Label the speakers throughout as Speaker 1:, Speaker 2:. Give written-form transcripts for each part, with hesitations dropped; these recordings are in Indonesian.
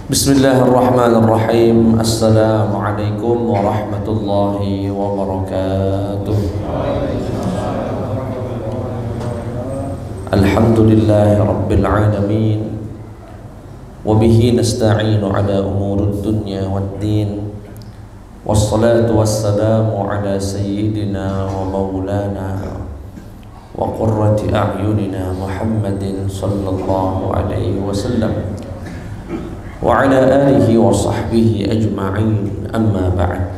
Speaker 1: Bismillahirrahmanirrahim. Assalamualaikum warahmatullahi wabarakatuh. Alhamdulillahi rabbil alamin. Wabihi nasta'inu ala umurid dunya waddin. Wassalatu wassalamu ala sayyidina wa maulana wa qurrati a'yunina Muhammadin sallallahu alaihi wasallam wa ala alihi wa sahbihi ajma'in, amma ba'd.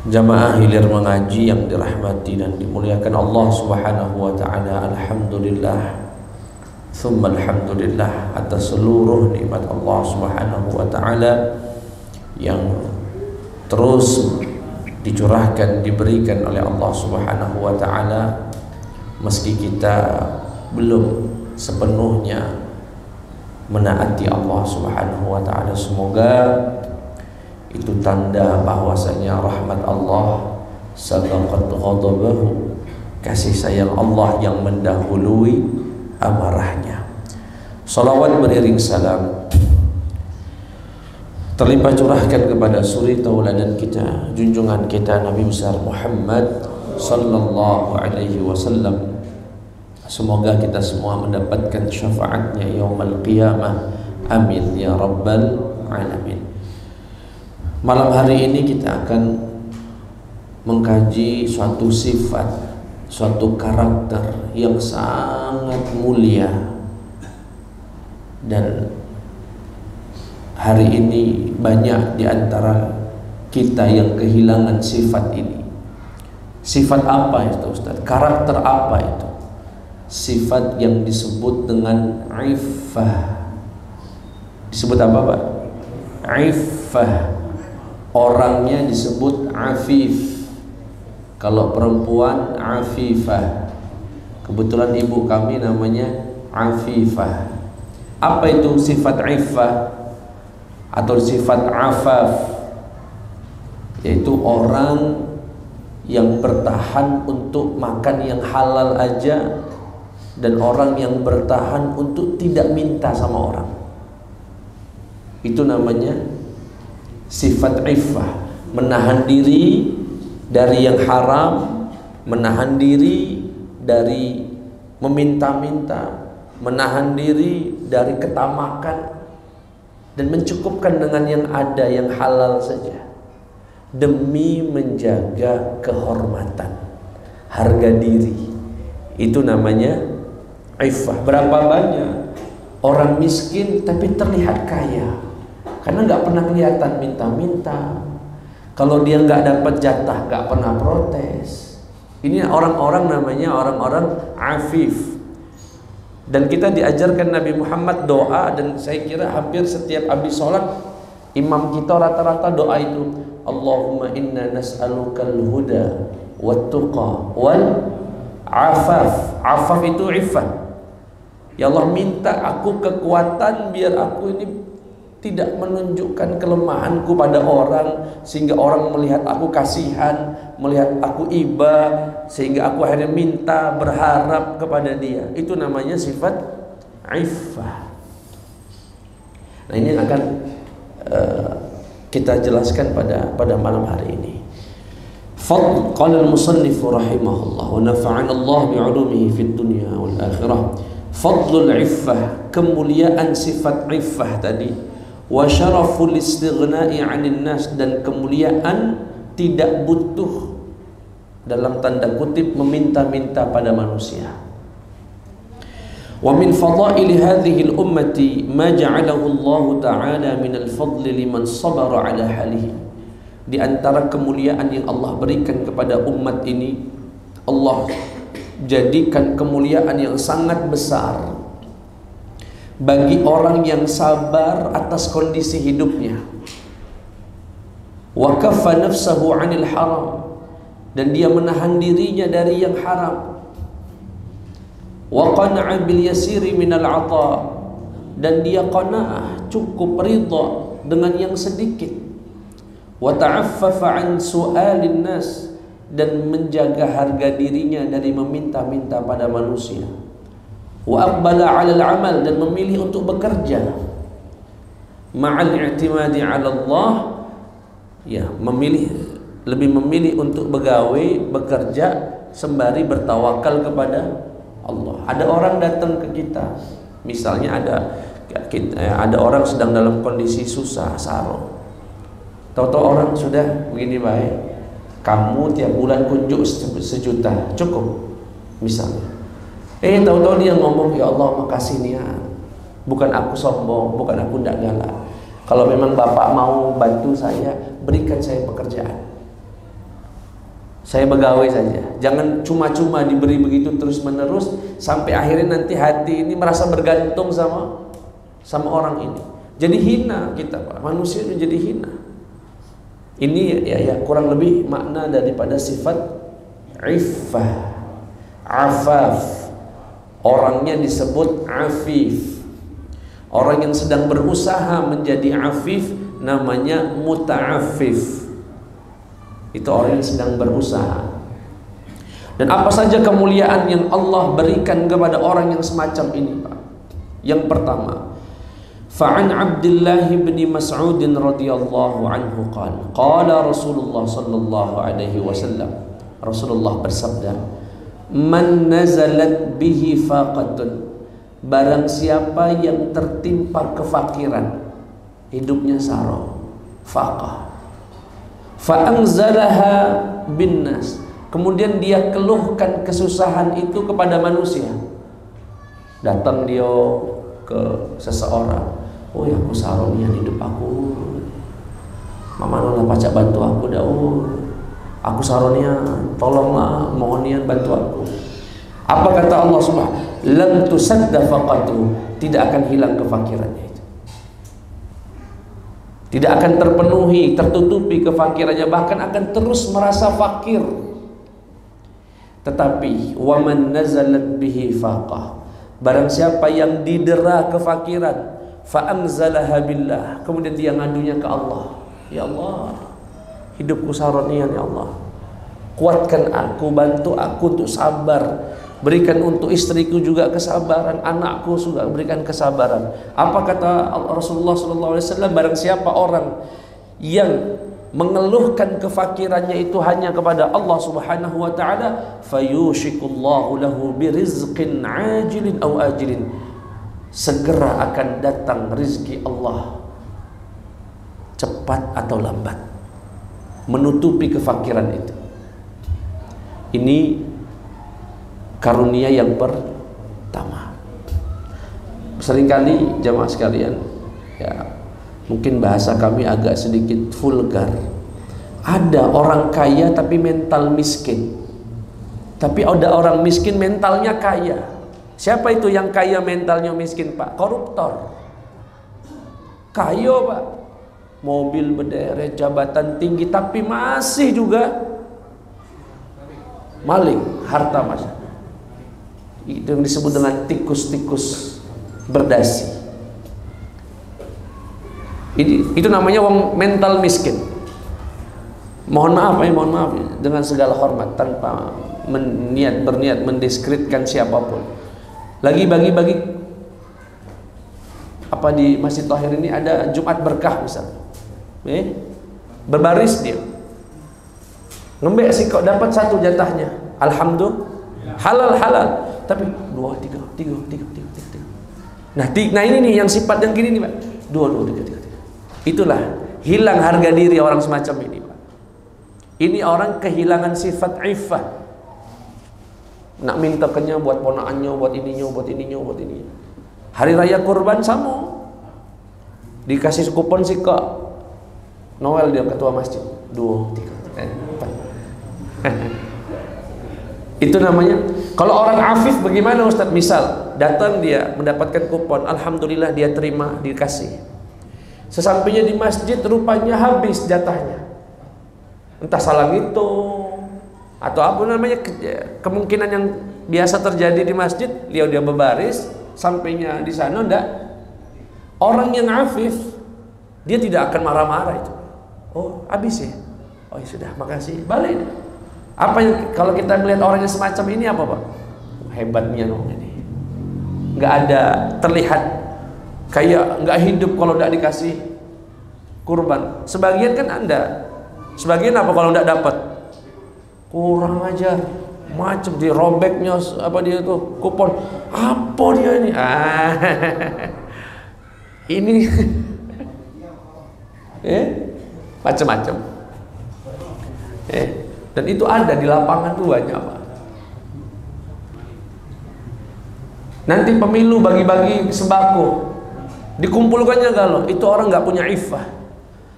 Speaker 1: Jamaah hilir mengaji yang dirahmati dan dimuliakan Allah subhanahu wa ta'ala, alhamdulillah thumma alhamdulillah atas seluruh nikmat Allah subhanahu wa ta'ala yang terus dicurahkan, diberikan oleh Allah subhanahu wa ta'ala, meski kita belum sepenuhnya menaati Allah subhanahu wa ta'ala. Semoga itu tanda bahwasanya rahmat Allah sabaqat ghadabahu, kasih sayang Allah yang mendahului amarahnya. Salawat beriring salam terlimpah curahkan kepada suri tauladan kita, junjungan kita Nabi besar Muhammad sallallahu alaihi wasallam. Semoga kita semua mendapatkan syafaatnya yaumul qiyamah. Amin ya rabbal alamin. Malam hari ini kita akan mengkaji suatu sifat, suatu karakter yang sangat mulia, dan hari ini banyak di antara kita yang kehilangan sifat ini. Sifat apa itu Ustaz? Karakter apa itu? Sifat yang disebut dengan iffah. Disebut apa Pak? Iffah. Orangnya disebut afif. Kalau perempuan afifah. Kebetulan ibu kami namanya Afifah. Apa itu sifat iffah atau sifat afaf? Yaitu orang yang bertahan untuk makan yang halal aja, dan orang yang bertahan untuk tidak minta sama orang. Itu namanya sifat iffah. Menahan diri dari yang haram, menahan diri dari meminta-minta, menahan diri dari ketamakan, dan mencukupkan dengan yang ada, yang halal saja, demi menjaga kehormatan, harga diri. Itu namanya iffah. Berapa banyak orang miskin tapi terlihat kaya karena nggak pernah kelihatan minta-minta. Kalau dia nggak dapat jatah nggak pernah protes. Ini orang-orang namanya orang-orang afif. Dan kita diajarkan Nabi Muhammad doa, dan saya kira hampir setiap habis sholat imam kita rata-rata doa itu, Allahumma inna nas'alukal huda wat tuqa wal afaf. Afaf itu iffah. Ya Allah, minta aku kekuatan biar aku ini tidak menunjukkan kelemahanku pada orang, sehingga orang melihat aku kasihan, melihat aku iba, sehingga aku akhirnya minta, berharap kepada dia. Itu namanya sifat iffah. Nah, ini akan kita jelaskan pada malam hari ini. Fadl qala al-musannif rahimahullah wa nafa'ana Allah bi'ulumihi fid dunya wal akhirah. Fadlul iffah, kemuliaan sifat iffah tadi. Wa syaraful istighna'i 'anil nas, dan kemuliaan tidak butuh dalam tanda kutip meminta-minta pada manusia. Wa min fadaili hadhihi al-ummati ma ja'alahu Allah ta'ala min al-fadli liman sabara 'ala halihi. Di antara kemuliaan yang Allah berikan kepada umat ini, Allah jadikan kemuliaan yang sangat besar bagi orang yang sabar atas kondisi hidupnya. Wa kaffa nafsahu 'anil haram, dan dia menahan dirinya dari yang haram. Wa qana'a bil yasiri minal 'ata, dan dia qanaah, cukup ridha dengan yang sedikit. Wa ta'affafa 'an su'alin nas, dan menjaga harga dirinya dari meminta-minta pada manusia. wa aqbala 'alal 'amal, dan memilih untuk bekerja, ma'al i'timadi 'ala Allah, ya, lebih memilih untuk bekerja sembari bertawakal kepada Allah. Ada orang datang ke kita, misalnya ada orang sedang dalam kondisi susah, saro. Tahu-tahu orang sudah begini baik, kamu tiap bulan kunjuk 1 juta, cukup misalnya. Tahu-tahu dia ngomong, ya Allah makasih nih ya, bukan aku sombong, bukan aku tidak galak. Kalau memang Bapak mau bantu saya, berikan saya pekerjaan, saya pegawai saja. Jangan cuma-cuma diberi begitu terus menerus sampai akhirnya nanti hati ini merasa bergantung sama orang ini. Jadi hina kita, Pak. Manusia itu jadi hina. Ini ya kurang lebih makna daripada sifat iffah, afaf. Orangnya disebut afif. Orang yang sedang berusaha menjadi afif namanya muta'affif. Itu orang yang sedang berusaha. Dan apa saja kemuliaan yang Allah berikan kepada orang yang semacam ini, Pak? Yang pertama, fa'an Abdullah bin Mas'ud radhiyallahu anhu qala Rasulullah sallallahu alaihi wasallam, Rasulullah bersabda, man nazalat bihi faqatun, barang siapa yang tertimpa kefakiran, hidupnya saro, faqah, fa'anzalaha bin nas, kemudian dia keluhkan kesusahan itu kepada manusia. Datang dia ke seseorang, oh ya aku saronian hidup aku, mama nolah pacak bantu aku dah, aku saronian, tolonglah, mohonian bantu aku. Apa kata Allah Subhanahu? Lam tusadda faqatu, tidak akan hilang kefakirannya itu, tidak akan terpenuhi, tertutupi kefakirannya, bahkan akan terus merasa fakir. Tetapi waman nazalat bihi faqah, barang siapa yang didera kefakiran, fa'anzalaha billah, kemudian dia ngadunya ke Allah, ya Allah, hidupku saronian, ya Allah, kuatkan aku, bantu aku untuk sabar, berikan untuk istriku juga kesabaran, anakku juga berikan kesabaran. Apa kata Rasulullah SAW? Barang siapa orang yang mengeluhkan kefakirannya itu hanya kepada Allah Subhanahu wa taala, fayushikullahu lahu birizqin ajilin aw ajilin, segera akan datang rizki Allah, cepat atau lambat, menutupi kefakiran itu. Ini karunia yang pertama. Seringkali jamaah sekalian, ya, mungkin bahasa kami agak sedikit vulgar. Ada orang kaya tapi mental miskin, tapi ada orang miskin mentalnya kaya. Siapa itu yang kaya mentalnya miskin, Pak? Koruptor. Kaya, Pak, mobil berderet, jabatan tinggi, tapi masih juga maling harta masyarakat. Itu yang disebut dengan tikus-tikus berdasi. Itu namanya wong mental miskin. Mohon maaf dengan segala hormat, tanpa berniat mendiskreditkan siapapun. Lagi bagi-bagi apa di Masjid Tahir ini ada Jumat Berkah misalnya. Berbaris dia. Ngembek sih kok dapat 1 jatahnya. Alhamdulillah. Halal. Tapi 2, 3. Nah ini nih yang sifat yang gini nih, Pak. 2, 3. Itulah hilang harga diri orang semacam ini, Pak. Ini orang kehilangan sifat iffah. Nak minta kenya buat ponakannya, buat ininya. Hari raya kurban sama. Dikasih kupon sih kok. Noel dia ketua masjid. 2, 3, 4. Itu namanya. Kalau orang afif bagaimana, Ustaz? Misal datang dia mendapatkan kupon, alhamdulillah dia terima, dikasih. Sesampainya di masjid rupanya habis jatahnya. Entah salah ngitung atau apa namanya, kemungkinan yang biasa terjadi di masjid, dia berbaris, sampainya di sana ndak. Orang yang afif dia tidak akan marah-marah itu. Oh, habis ya? Oh ya sudah, makasih. Balik. Apa yang kalau kita melihat orang yang semacam ini apa, Pak? Hebatnya dong ini. nggak ada terlihat kayak nggak hidup kalau nggak dikasih kurban. Sebagian kan Anda, sebagian apa kalau nggak dapat? Kurang ajar, macam dirobeknya apa dia tuh kupon, apa dia ini? Ini macam-macam. Dan itu ada di lapangan tuh banyak, Pak. Nanti pemilu bagi-bagi sembako, dikumpulkannya galau. Itu orang nggak punya iffah.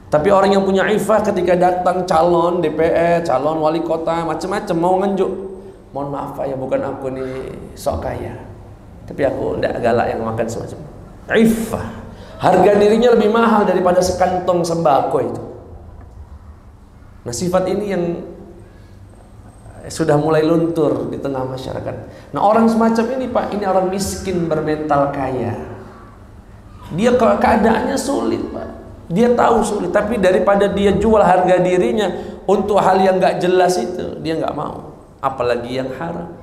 Speaker 1: Tapi orang yang punya iffah ketika datang calon DPR, calon wali kota, macam-macam mau ngenjuk. Mohon maaf Pak ya, bukan aku nih sok kaya, tapi aku ndak galak yang makan semacam. Iffah. Harga dirinya lebih mahal daripada sekantong sembako itu. Nah, sifat ini yang sudah mulai luntur di tengah masyarakat. Nah, orang semacam ini Pak, ini orang miskin bermental kaya. Dia keadaannya sulit Pak. Dia tahu sulit, tapi daripada dia jual harga dirinya untuk hal yang gak jelas itu, dia gak mau. Apalagi yang haram.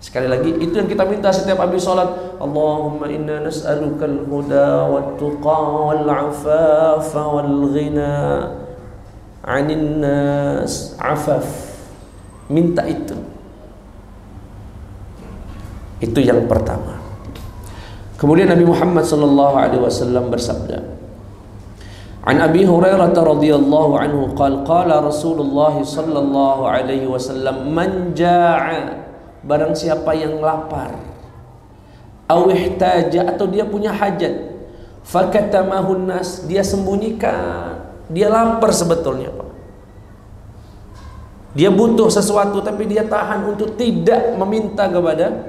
Speaker 1: Sekali lagi, itu yang kita minta setiap habis sholat. Allahumma inna nas'alukal huda wat tuqa wal afafa wal ghina 'anil nas afaf. Minta itu. Itu yang pertama. Kemudian Nabi Muhammad sallallahu alaihi wasallam bersabda, An Abi Hurairah radhiyallahu anhu qala Rasulullah sallallahu alaihi wasallam, man jaa'a, barang siapa yang lapar, aw ihtaja, atau dia punya hajat, fakatamahun nas, dia sembunyikan, dia lapar sebetulnya Pak. Dia butuh sesuatu tapi dia tahan untuk tidak meminta kepada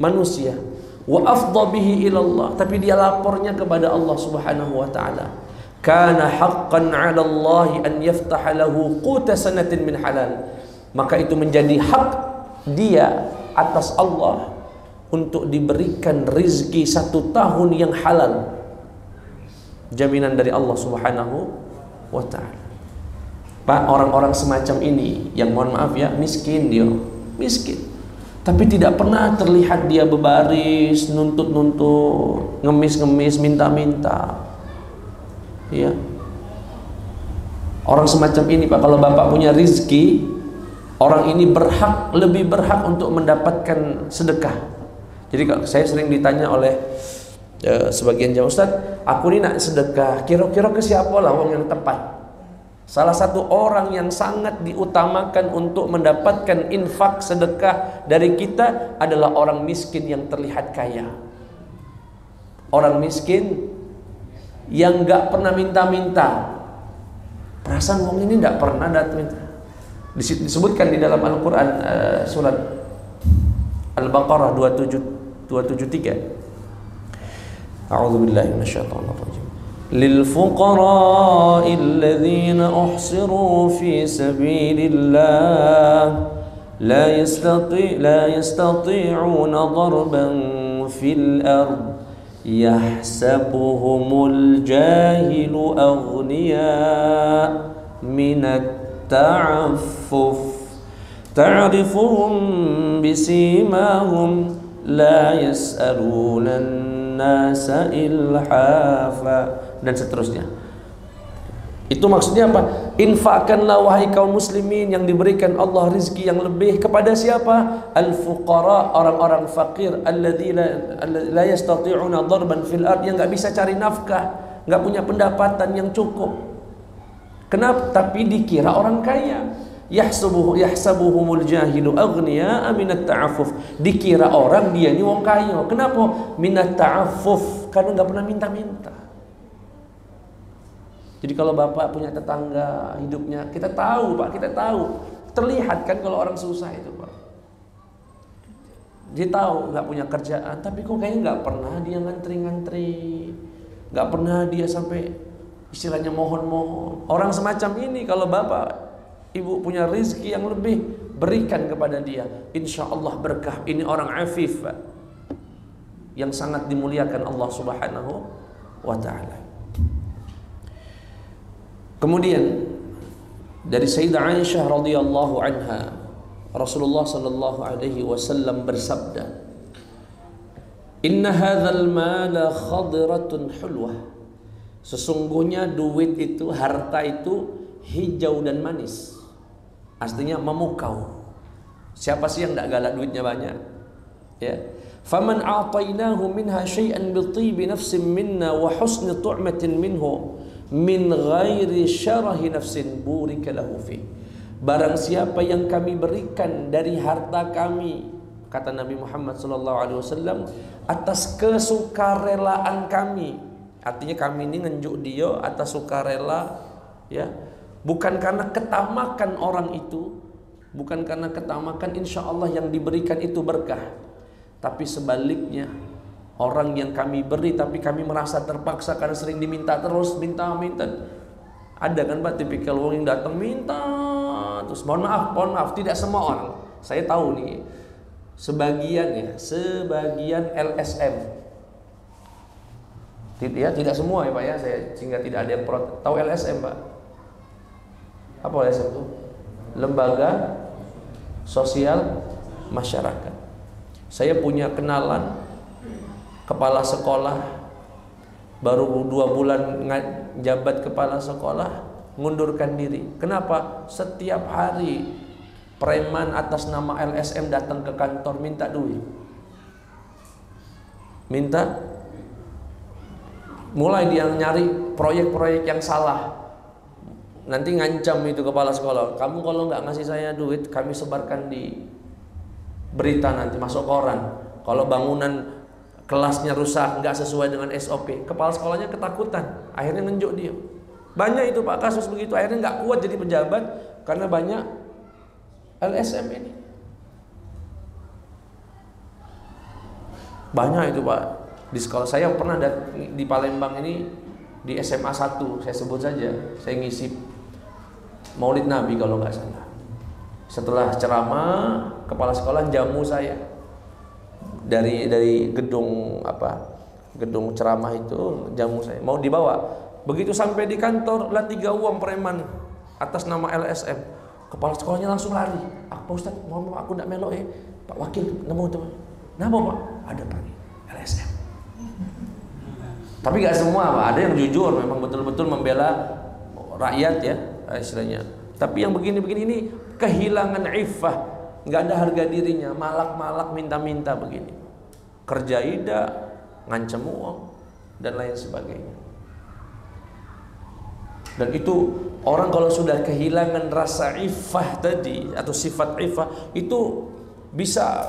Speaker 1: manusia. Wa afdha bihi ila Allah, tapi dia lapornya kepada Allah Subhanahu wa taala. Kana haqqan 'ala Allah an yaftaha lahu quta sanatin min halal. Maka itu menjadi hak dia atas Allah untuk diberikan rizki 1 tahun yang halal. Jaminan dari Allah Subhanahu wa taala. Pak, orang-orang semacam ini yang mohon maaf ya, miskin dia, miskin. Tapi tidak pernah terlihat dia berbaris, nuntut-nuntut, ngemis-ngemis, minta-minta. Ya. Orang semacam ini Pak, kalau Bapak punya rizki, orang ini lebih berhak untuk mendapatkan sedekah. Jadi kalau saya sering ditanya oleh sebagian jamaah, Ustaz, aku ini nak sedekah, kira-kira ke siapa lah orang yang tepat? Salah satu orang yang sangat diutamakan untuk mendapatkan infak sedekah dari kita adalah orang miskin yang terlihat kaya. Orang miskin yang gak pernah minta-minta. Perasaan orang ini gak pernah datang minta. Disebutkan di dalam Al-Quran surat Al-Baqarah 273. A'udzubillahi minasyaitonirrajim. للفقراء الذين أحصروا في سبيل الله لا يستطيعون ضربا في الأرض يحسبهم الجاهل أغنياء من التعفف تعرفهم بسيماهم لا يسألون الناس إلحافا, dan seterusnya. Itu maksudnya apa? Infakkanlah wahai kaum muslimin yang diberikan Allah rizki yang lebih kepada siapa? Al-fuqara, orang-orang fakir, alladzina la yastati'una darban fil ard, yang enggak bisa cari nafkah, enggak punya pendapatan yang cukup. Kenapa? Tapi dikira orang kaya. Yahsabuhumul jahilu aghniya minat ta'affuf. Dikira orang dia ini wong kaya. Kenapa? Minat ta'affuf, karena enggak pernah minta-minta. Jadi kalau Bapak punya tetangga hidupnya, kita tahu Pak, kita tahu. Terlihat kan kalau orang susah itu Pak. Dia tahu nggak punya kerjaan, tapi kok kayaknya nggak pernah dia ngantri-ngantri, nggak pernah dia sampai istilahnya mohon-mohon. Orang semacam ini kalau Bapak Ibu punya rezeki yang lebih, berikan kepada dia. Insya Allah berkah. Ini orang afif Pak, yang sangat dimuliakan Allah Subhanahu wa ta'ala. Kemudian dari Sayyidah Aisyah radhiyallahu anha, Rasulullah sallallahu alaihi wasallam bersabda, Inna hadzal mala khadratun hulwah. Sesungguhnya duit itu, harta itu hijau dan manis. Artinya memukau. Siapa sih yang tidak galak duitnya banyak? Ya. Faman a'tainahu minha syai'an bi tibi nafsin minna wa husni tu'matin minhu min ghairi syarahi nafsin burika lahu fi. Barang siapa yang kami berikan dari harta kami, kata Nabi Muhammad SAW, atas kesukarelaan kami. Artinya kami ini ngenjuk dia atas sukarela, ya, bukan karena ketamakan orang itu, bukan karena ketamakan, insya Allah yang diberikan itu berkah. Tapi sebaliknya, orang yang kami beri tapi kami merasa terpaksa karena sering diminta terus, minta. Ada kan Pak tipikal orang yang datang minta terus, mohon maaf, tidak semua orang. Saya tahu nih, sebagian LSM. Tidak semua ya Pak ya, sehingga tidak ada yang tahu LSM Pak. Apa LSM itu? Lembaga Sosial Masyarakat. Saya punya kenalan kepala sekolah, baru 2 bulan jabat kepala sekolah, ngundurkan diri. Kenapa? Setiap hari preman atas nama LSM datang ke kantor minta duit. Mulai dia nyari proyek-proyek yang salah. Nanti ngancam itu kepala sekolah, kamu kalau nggak ngasih saya duit, kami sebarkan di berita, nanti masuk koran. Kalau bangunan kelasnya rusak, nggak sesuai dengan SOP, kepala sekolahnya ketakutan, akhirnya nunjuk dia. Banyak itu Pak kasus begitu, akhirnya nggak kuat jadi pejabat karena banyak LSM ini. Banyak itu Pak. Di sekolah saya pernah di Palembang ini, di SMA 1 saya sebut saja, saya ngisi Maulid Nabi kalau nggak salah. Setelah ceramah, kepala sekolah jamu saya dari gedung gedung ceramah itu, jamu saya mau dibawa. Begitu sampai di kantor, lah 3 uang preman atas nama LSM. Kepala sekolahnya langsung lari. Pak Ustaz, mohon maaf aku tidak melok Pak Wakil nemu teman. Kenapa Pak? Ada pergi LSM. Tapi gak semua Pak, ada yang jujur memang betul-betul membela rakyat ya istilahnya. Tapi yang begini-begini ini kehilangan iffah, nggak ada harga dirinya, malak-malak minta-minta begini, kerja ida, ngancem uang dan lain sebagainya. Dan itu orang kalau sudah kehilangan rasa iffah tadi atau sifat iffah, itu bisa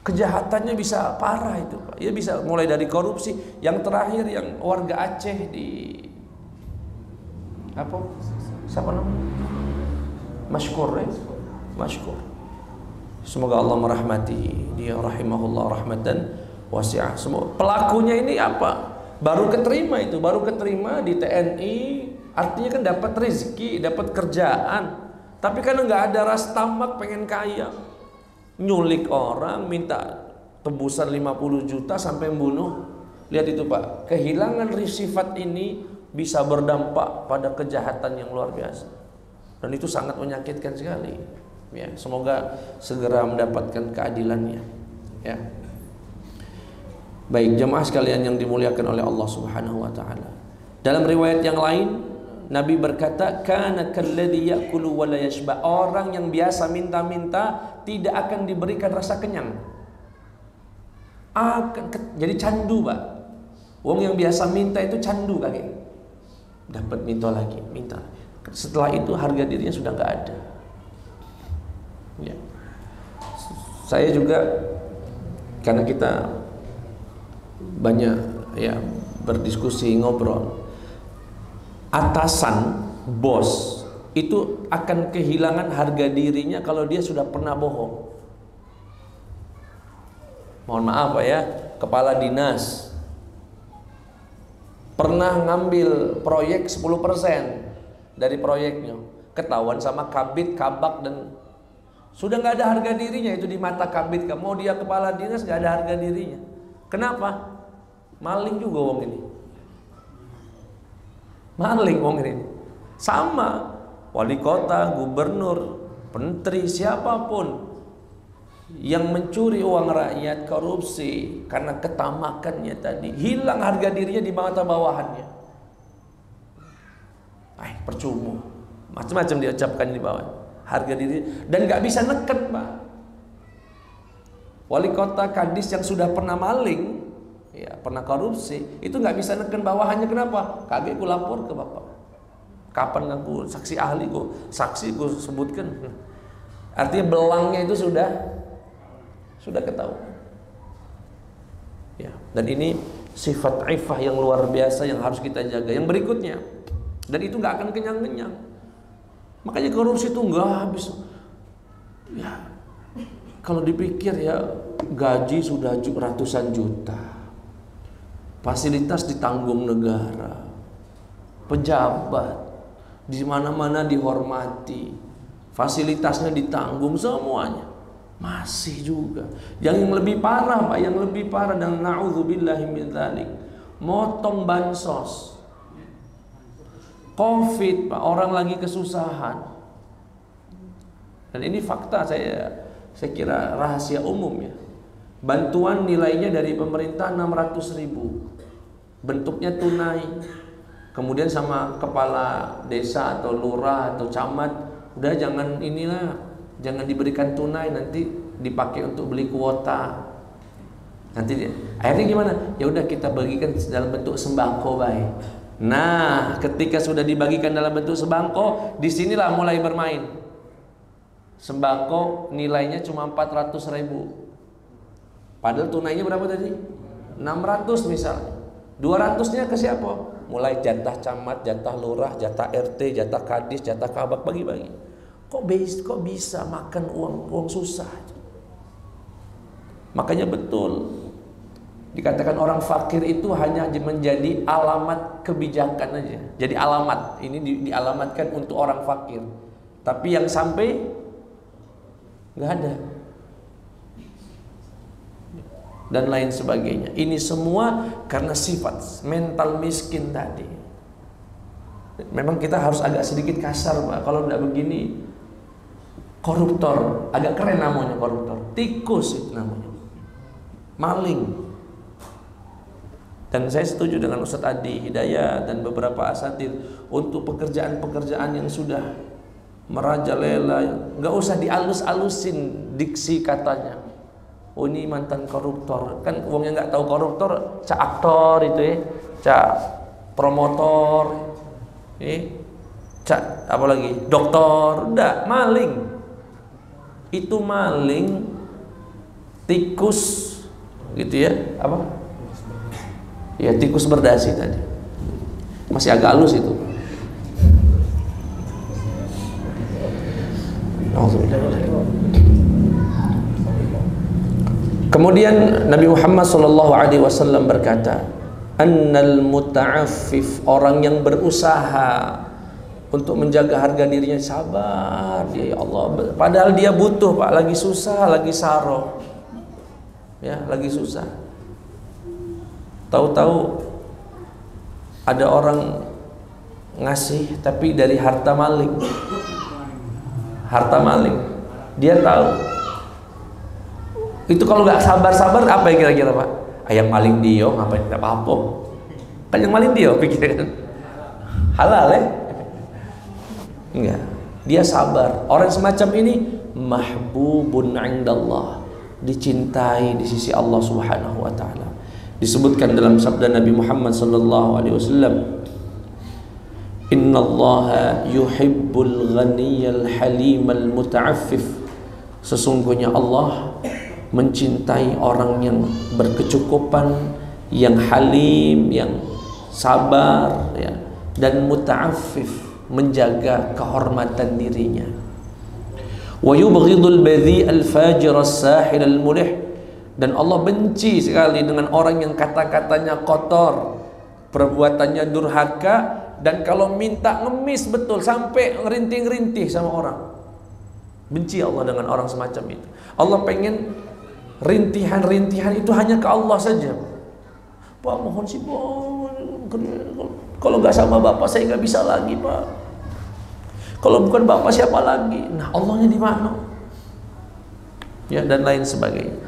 Speaker 1: kejahatannya bisa parah itu Pak. Ya bisa mulai dari korupsi. Yang terakhir yang warga Aceh di siapa namanya? Masykur. Semoga Allah merahmati dia, rahimahullah rahmatan wasi'ah. Semua pelakunya ini apa? Baru keterima di TNI, artinya kan dapat rezeki, dapat kerjaan. Tapi kan nggak ada ras tamak pengen kaya. Nyulik orang, minta tebusan 50 juta sampai membunuh. Lihat itu Pak, kehilangan sifat ini bisa berdampak pada kejahatan yang luar biasa. Dan itu sangat menyakitkan sekali. Ya, semoga segera mendapatkan keadilannya. Ya. Baik, jemaah sekalian yang dimuliakan oleh Allah Subhanahu wa taala. Dalam riwayat yang lain, Nabi berkata, kana kalladzi ya'kulu wa la yashba. Orang yang biasa minta-minta tidak akan diberikan rasa kenyang. Jadi candu, Pak. Wong yang biasa minta itu candu kakek. Dapat minta lagi, minta. Setelah itu harga dirinya sudah nggak ada. Ya. Saya juga, karena kita banyak ya berdiskusi, ngobrol, atasan, bos itu akan kehilangan harga dirinya kalau dia sudah pernah bohong. Mohon maaf Pak ya, kepala dinas pernah ngambil proyek 10% dari proyeknya, ketahuan sama kabid, kabak, dan sudah nggak ada harga dirinya itu di mata kabid. Mau dia kepala dinas nggak ada harga dirinya. Kenapa? Maling juga wong ini. Maling wong ini. Sama wali kota, gubernur, menteri, siapapun. yang mencuri uang rakyat, korupsi, karena ketamakannya tadi, hilang harga dirinya di mata bawahannya. Percuma, macam-macam dia ucapkan di bawah harga diri, dan nggak bisa neken, Pak. Wali kota Kadis yang sudah pernah maling, ya pernah korupsi, itu nggak bisa neken bawahannya. Kenapa? Kagak ku lapor ke bapak. Kapan aku saksi ahli, saksi ku sebutkan. Artinya belangnya itu sudah ketahuan. Ya, dan ini sifat ifah yang luar biasa yang harus kita jaga. Yang berikutnya, dan itu nggak akan kenyang-kenyang. Makanya korupsi itu nggak habis. Ya, kalau dipikir ya, gaji sudah ratusan juta, fasilitas ditanggung negara, pejabat di mana-mana dihormati, fasilitasnya ditanggung semuanya, masih juga. Yang lebih parah, Pak, yang lebih parah, dan na'udzubillahi min dzalik, motong bansos. Covid, Pak, orang lagi kesusahan. Dan ini fakta, saya kira rahasia umum ya. Bantuan nilainya dari pemerintah 600.000, bentuknya tunai. Kemudian sama kepala desa atau lurah atau camat, udah jangan jangan diberikan tunai, nanti dipakai untuk beli kuota. Nanti akhirnya gimana? Ya udah kita bagikan dalam bentuk sembako, baik. Nah, ketika sudah dibagikan dalam bentuk sembako, disinilah mulai bermain. Sembako nilainya cuma 400.000, padahal tunainya berapa tadi? 600 misalnya. 200-nya ke siapa? Mulai jatah camat, jatah lurah, jatah RT, jatah kadis, jatah kabak, bagi-bagi. Kok bisa makan uang susah? Makanya betul dikatakan orang fakir itu hanya menjadi alamat kebijakan aja. Jadi alamat ini dialamatkan untuk orang fakir, tapi yang sampai nggak ada, dan lain sebagainya. Ini semua karena sifat mental miskin tadi. Memang kita harus agak sedikit kasar, Pak. Kalau tidak begini, koruptor, agak keren namanya koruptor. Tikus itu namanya, maling. Dan saya setuju dengan Ustadz Adi Hidayat dan beberapa asatidz untuk pekerjaan-pekerjaan yang sudah merajalela, nggak usah dialus-alusin diksi katanya. Oh, ini mantan koruptor, kan uangnya nggak tahu koruptor, cak aktor itu ya, cak promotor, cak apa lagi, doktor, udah maling. Itu maling, tikus, gitu ya, apa? Ya tikus berdasi tadi, masih agak halus itu. Kemudian Nabi Muhammad SAW berkata, annal muta'affif, orang yang berusaha untuk menjaga harga dirinya, sabar dia, ya Allah, padahal dia butuh, Pak, lagi susah, lagi saro, ya lagi susah. Tahu-tahu ada orang ngasih tapi dari harta maling. Harta maling. Dia tahu. Itu kalau nggak sabar-sabar apa ya kira-kira, Pak? Yang maling dia ngapain, tidak apa-apa. Kan yang maling dia pikirkan halal ya? Enggak. Dia sabar. Orang semacam ini mahbubun 'indallah, dicintai di sisi Allah Subhanahu wa taala. Disebutkan dalam sabda Nabi Muhammad sallallahu alaihi wasallam, innallaha yuhibbul ghaniyal halimal muta'affif, sesungguhnya Allah mencintai orang yang berkecukupan, yang halim, yang sabar, ya, dan muta'affif, menjaga kehormatan dirinya. Wa yubghidul badhi'al fajir as-sahil al-mulih, dan Allah benci sekali dengan orang yang kata-katanya kotor, perbuatannya durhaka, dan kalau minta ngemis betul sampai ngerinting-rintih sama orang. Benci Allah dengan orang semacam itu. Allah pengen rintihan-rintihan itu hanya ke Allah saja. Pak, mohon sih, kalau nggak sama Bapak saya nggak bisa lagi, Pak. Kalau bukan Bapak siapa lagi? Nah, Allahnya di mana? ya, dan lain sebagainya.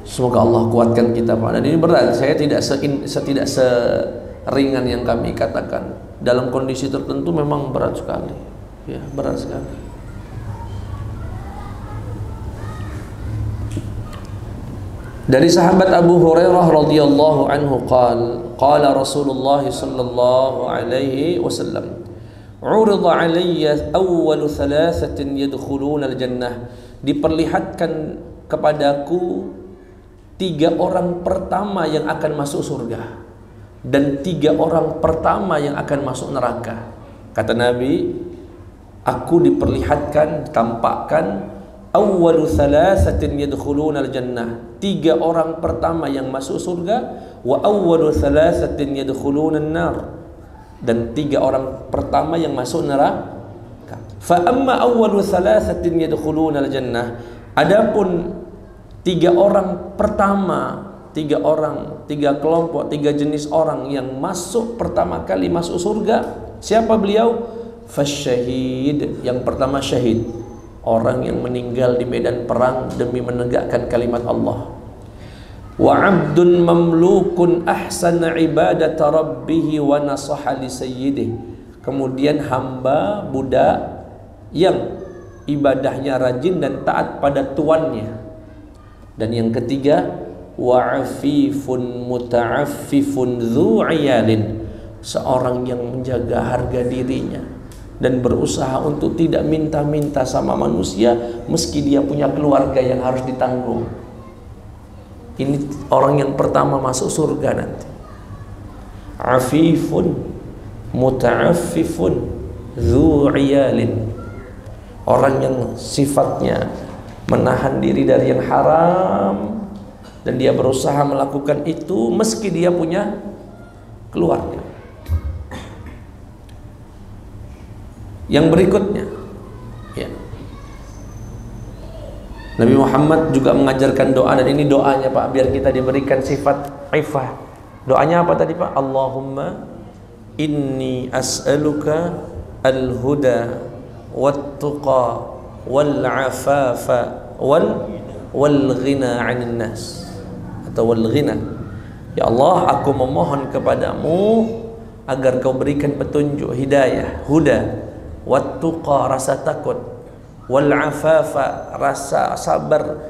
Speaker 1: Semoga Allah kuatkan kita, Pak. Dan ini berat, saya tidak seringan yang kami katakan. Dalam kondisi tertentu memang berat sekali, ya, berat sekali. Dari sahabat Abu Hurairah radhiyallahu anhu qala Rasulullah sallallahu alaihi wasallam, "Urida alayya awwalu thalathatin yadkhuluna al-jannah." Diperlihatkan kepadaku 3 orang pertama yang akan masuk surga dan 3 orang pertama yang akan masuk neraka. Kata Nabi, aku diperlihatkan, ditampakkan awwalu thalathatin yadkhuluna al-jannah, 3 orang pertama yang masuk surga, wa awwalu thalathatin yadkhuluna an-nar, dan 3 orang pertama yang masuk neraka. Fa amma awwalu thalathatin yadkhuluna al-jannah, adapun 3 orang pertama, 3 kelompok, 3 jenis orang yang masuk pertama kali masuk surga, siapa beliau? Fasyahid, yang pertama syahid, orang yang meninggal di medan perang demi menegakkan kalimat Allah. Wa 'abdun mamlukun ahsana ibadata rabbih wa nasaha li sayyidih, kemudian hamba budak yang ibadahnya rajin dan taat pada tuannya. Dan yang ketiga, wa'afifun muta'affifun dzu 'iyalin, seorang yang menjaga harga dirinya dan berusaha untuk tidak minta-minta sama manusia meski dia punya keluarga yang harus ditanggung. Ini orang yang pertama masuk surga nanti. Afifun muta'affifun dzu 'iyalin, orang yang sifatnya menahan diri dari yang haram dan dia berusaha melakukan itu meski dia punya keluarga. Yang berikutnya, ya, Nabi Muhammad juga mengajarkan doa, dan ini doanya, Pak, biar kita diberikan sifat ifah. Doanya apa tadi, Pak? Allahumma inni as'aluka al-huda wat-tuqa wal-afafa wal-ghina 'anil nas, atau wal-ghina. Ya Allah, aku memohon kepadamu agar kau berikan petunjuk, hidayah, huda, wat-tuqa, rasa takut, wal-afafa, rasa sabar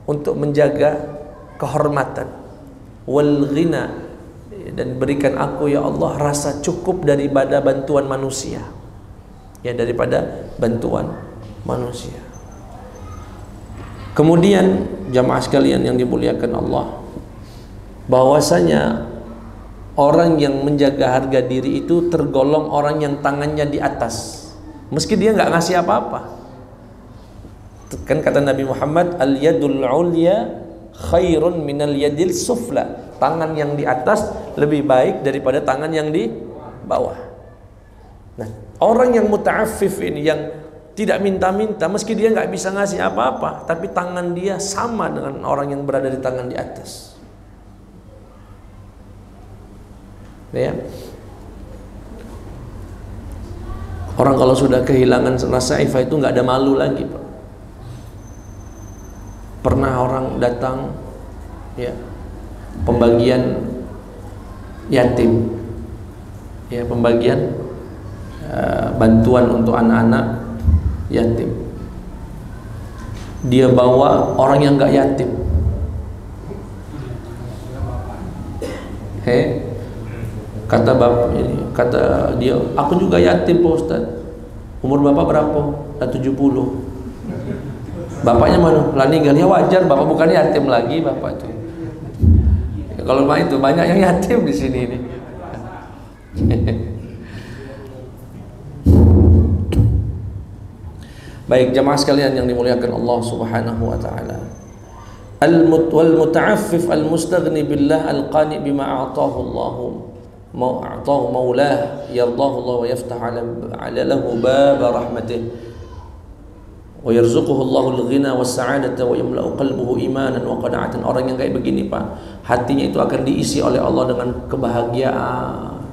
Speaker 1: untuk menjaga kehormatan, wal-ghina, dan berikan aku ya Allah rasa cukup daripada bantuan manusia, ya, daripada bantuan manusia. Kemudian jamaah sekalian yang dimuliakan Allah, bahwasanya orang yang menjaga harga diri itu tergolong orang yang tangannya di atas meski dia nggak ngasih apa-apa. Kan kata Nabi Muhammad, al-yadul ulya khairun minal yadil sufla, tangan yang di atas lebih baik daripada tangan yang di bawah. Nah, orang yang muta'affif ini, yang tidak minta-minta meski dia nggak bisa ngasih apa-apa, tapi tangan dia sama dengan orang yang berada di tangan di atas, ya. Orang kalau sudah kehilangan rasa ifah itu nggak ada malu lagi, Pak. Pernah orang datang, ya, pembagian yatim, ya, pembagian bantuan untuk anak-anak yatim. Dia bawa orang yang nggak yatim. Kata bapak ini, kata dia, aku juga yatim, Pak Ustaz. Umur bapak berapa? 70. Bapaknya mana? Lah ninggal. Ya wajar, bapak bukan yatim lagi, bapak itu. Ya, kalau itu banyak yang yatim di sini ini. Baik jamaah sekalian yang dimuliakan Allah Subhanahu wa taala. Wal muta'affif al-mustaghni billah al-qani bima a'tahu Allah. A'tahu maulah yardahu Allah wa yaftah ala lahu bab rahmatih wa yarzuquhu Allah al-ghina was-sa'adata wa yamla'u qalbuhu imanan wa qana'atan. Orang yang kayak begini, Pak, hatinya itu akan diisi oleh Allah dengan kebahagiaan.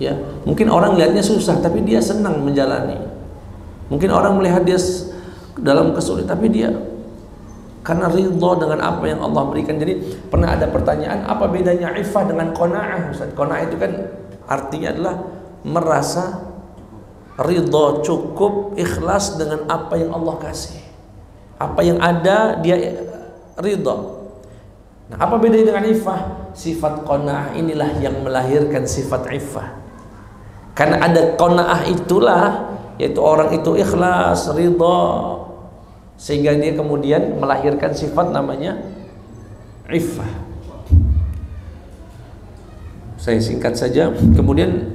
Speaker 1: Ya, mungkin orang lihatnya susah tapi dia senang menjalani. Mungkin orang melihat dia dalam kesulitan, tapi dia karena ridha dengan apa yang Allah berikan. Jadi pernah ada pertanyaan, apa bedanya iffah dengan qanaah? Ustaz, qanaah itu kan artinya adalah merasa ridha, cukup, ikhlas dengan apa yang Allah kasih. Apa yang ada dia ridha. Nah, apa bedanya dengan iffah? Sifat qanaah inilah yang melahirkan sifat iffah. Karena ada qanaah itulah, yaitu orang itu ikhlas, ridha, sehingga dia kemudian melahirkan sifat namanya iffah. Saya singkat saja. Kemudian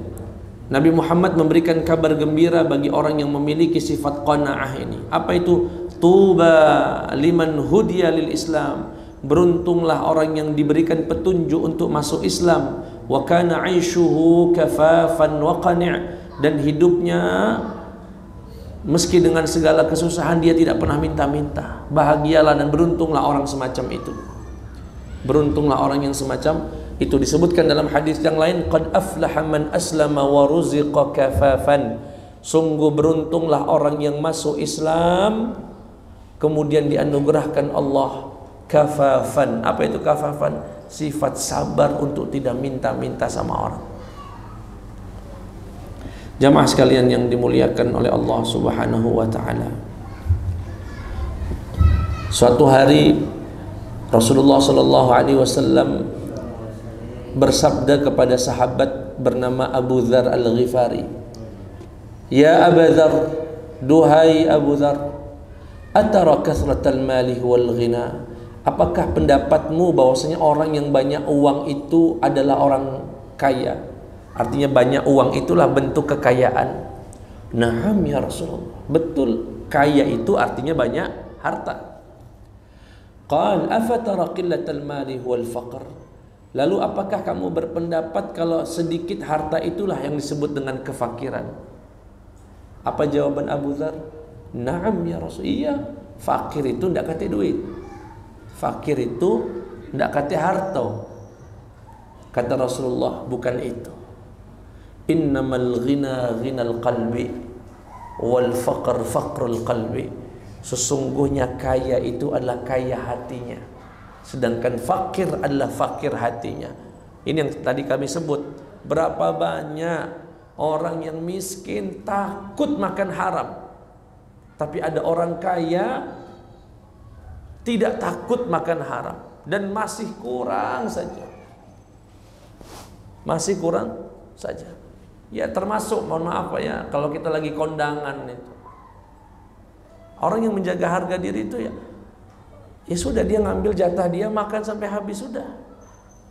Speaker 1: Nabi Muhammad memberikan kabar gembira bagi orang yang memiliki sifat qanaah ini. Apa itu? Tuba liman hudiya lil Islam. Beruntunglah orang yang diberikan petunjuk untuk masuk Islam. Wa kana 'aishuhu kafafan wa qani', dan hidupnya meski dengan segala kesusahan dia tidak pernah minta-minta. Bahagialah dan beruntunglah orang semacam itu. Beruntunglah orang yang semacam itu. Disebutkan dalam hadis yang lain, qad aflaha man aslama wa ruziqa kafafan. Sungguh beruntunglah orang yang masuk Islam kemudian dianugerahkan Allah kafafan. Apa itu kafafan? Sifat sabar untuk tidak minta-minta sama orang. Jamaah sekalian yang dimuliakan oleh Allah Subhanahu wa taala. Suatu hari Rasulullah sallallahu alaihi wasallam bersabda kepada sahabat bernama Abu Dzar Al-Ghifari, "Ya Abu Dzar, duhai Abu Dzar, atara kathratal mali wal ghina?" Apakah pendapatmu bahwasanya orang yang banyak uang itu adalah orang kaya? Artinya banyak uang itulah bentuk kekayaan. Na'am ya Rasulullah. Betul, kaya itu artinya banyak harta. Qal afatara qillatal mali wal faqr. Lalu apakah kamu berpendapat kalau sedikit harta itulah yang disebut dengan kefakiran? Apa jawaban Abu Dzar? Na'am ya Rasul. Iya, fakir itu tidak kata duit. Fakir itu tidak kata harta. Kata Rasulullah, bukan itu. Innamal ghina ghinal qalbi wal faqr faqrul qalbi. Sesungguhnya kaya itu adalah kaya hatinya, sedangkan fakir adalah fakir hatinya. Ini yang tadi kami sebut. Berapa banyak orang yang miskin takut makan haram, tapi ada orang kaya tidak takut makan haram dan masih kurang saja. Masih kurang saja. Ya termasuk, mohon maaf ya, kalau kita lagi kondangan itu, orang yang menjaga harga diri itu ya sudah, dia ngambil jatah dia, makan sampai habis sudah.